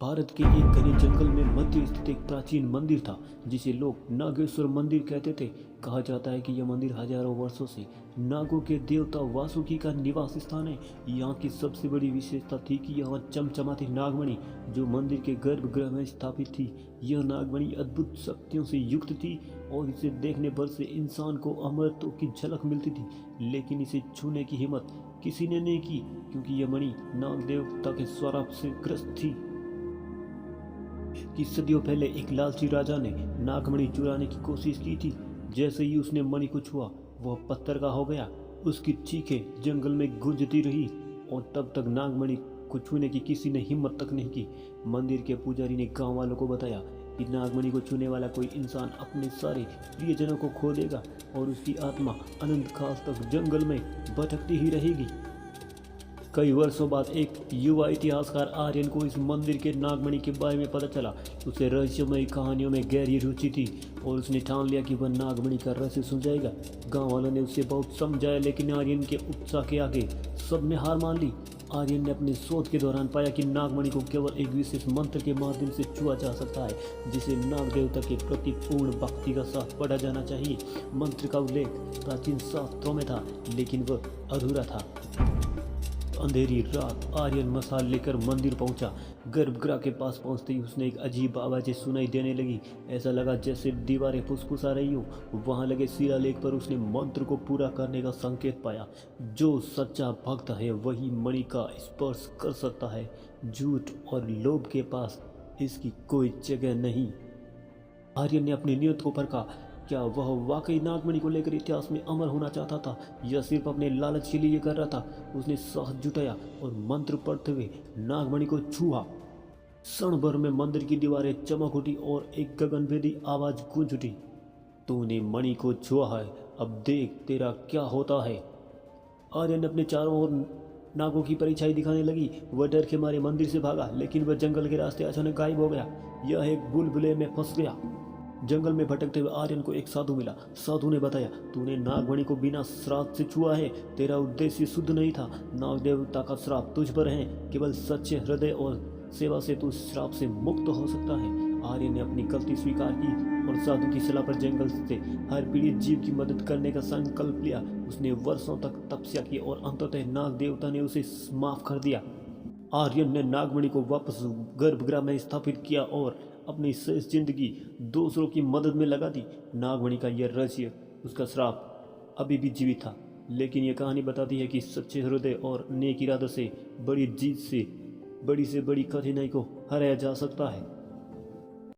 भारत के एक घने जंगल में मध्य स्थित एक प्राचीन मंदिर था जिसे लोग नागेश्वर मंदिर कहते थे। कहा जाता है कि यह मंदिर हजारों वर्षों से नागों के देवता वासुकी का निवास स्थान है। यहाँ की सबसे बड़ी विशेषता थी कि यहाँ चमचमाती नागमणि जो मंदिर के गर्भगृह में स्थापित थी। यह नागमणि अद्भुत शक्तियों से युक्त थी और इसे देखने पर से इंसान को अमरत्व की झलक मिलती थी, लेकिन इसे छूने की हिम्मत किसी ने नहीं की क्योंकि यह मणि नाग देवता के श्राप से ग्रस्त थी। कि सदियों पहले एक लालची राजा ने नागमणि चुराने की कोशिश की थी। जैसे ही उसने मणि को छुआ वह पत्थर का हो गया। उसकी चीखें जंगल में गूंजती रही और तब तक नागमणि को छूने की किसी ने हिम्मत तक नहीं की। मंदिर के पुजारी ने गांव वालों को बताया कि नागमणि को छूने वाला कोई इंसान अपने सारे प्रियजनों को खो देगा और उसकी आत्मा अनंत काल तक जंगल में भटकती ही रहेगी। कई वर्षों बाद एक युवा इतिहासकार आर्यन को इस मंदिर के नागमणि के बारे में पता चला। उसे रहस्यमयी कहानियों में गहरी रुचि थी और उसने ठान लिया कि वह नागमणि का रहस्य सुलझाएगा। गांव वालों ने उसे बहुत समझाया लेकिन आर्यन के उत्साह के आगे सबने हार मान ली। आर्यन ने अपने शोध के दौरान पाया कि नागमणि को केवल एक विशेष मंत्र के माध्यम से छुआ जा सकता है जिसे नाग देवता के प्रति पूर्ण भक्ति का साथ पढ़ा जाना चाहिए। मंत्र का उल्लेख प्राचीन शास्त्रों में था लेकिन वह अधूरा था। अंधेरी रात आर्यन मसाल लेकर मंदिर पहुंचा। गर्भगृह के पास पहुंचते ही उसने एक अजीब आवाज़ें सुनाई देने लगी। ऐसा लगा जैसे दीवारें फुसफुसा रही हो। वहां लगे शिलालेख पर उसने मंत्र को पूरा करने का संकेत पाया। जो सच्चा भक्त है वही मणि का स्पर्श कर सकता है। झूठ और लोभ के पास इसकी कोई जगह नहीं। आर्यन ने अपनी नियत को परखा। क्या वह वाकई नागमणि को लेकर इतिहास में अमर होना चाहता था या सिर्फ अपने लालच के लिए ये कर रहा था? उसने साहस जुटाया और मंत्र पढ़ते हुए नागमणि को छुआ। क्षण भर में मंदिर की दीवारें चमक उठी और एक गगनभेदी आवाज गूंज उठी। तूने मणि को छुआ है, अब देख तेरा क्या होता है। आर्यन अपने चारों ओर नागों की परछाई दिखाने लगी। वह डर के मारे मंदिर से भागा लेकिन वह जंगल के रास्ते अचानक गायब हो गया। यह एक बुलबुले में फंस गया। जंगल में भटकते हुए आर्यन को एक साधु मिला। साधु ने बताया, तूने नागमणि को बिना श्राप से छुआ है। तेरा उद्देश्य शुद्ध नहीं था। नाग देवता का श्राप तुझ पर है। केवल सच्चे हृदय और सेवा से तू श्राप से मुक्त हो सकता है। आर्यन ने अपनी गलती स्वीकार की और साधु की सलाह पर जंगल से हर पीड़ित जीव की मदद करने का संकल्प लिया। उसने वर्षों तक तपस्या की और अंततः नाग देवता ने उसे माफ कर दिया। आर्यन ने नागमणि को वापस गर्भगृह में स्थापित किया और अपनी शेष जिंदगी दूसरों की मदद में लगा दी। नागमणि का यह रहस्य, उसका श्राप अभी भी जीवित था, लेकिन यह कहानी बताती है कि सच्चे हृदय और नेक इरादे से बड़ी जीत से बड़ी कठिनाई को हराया जा सकता है।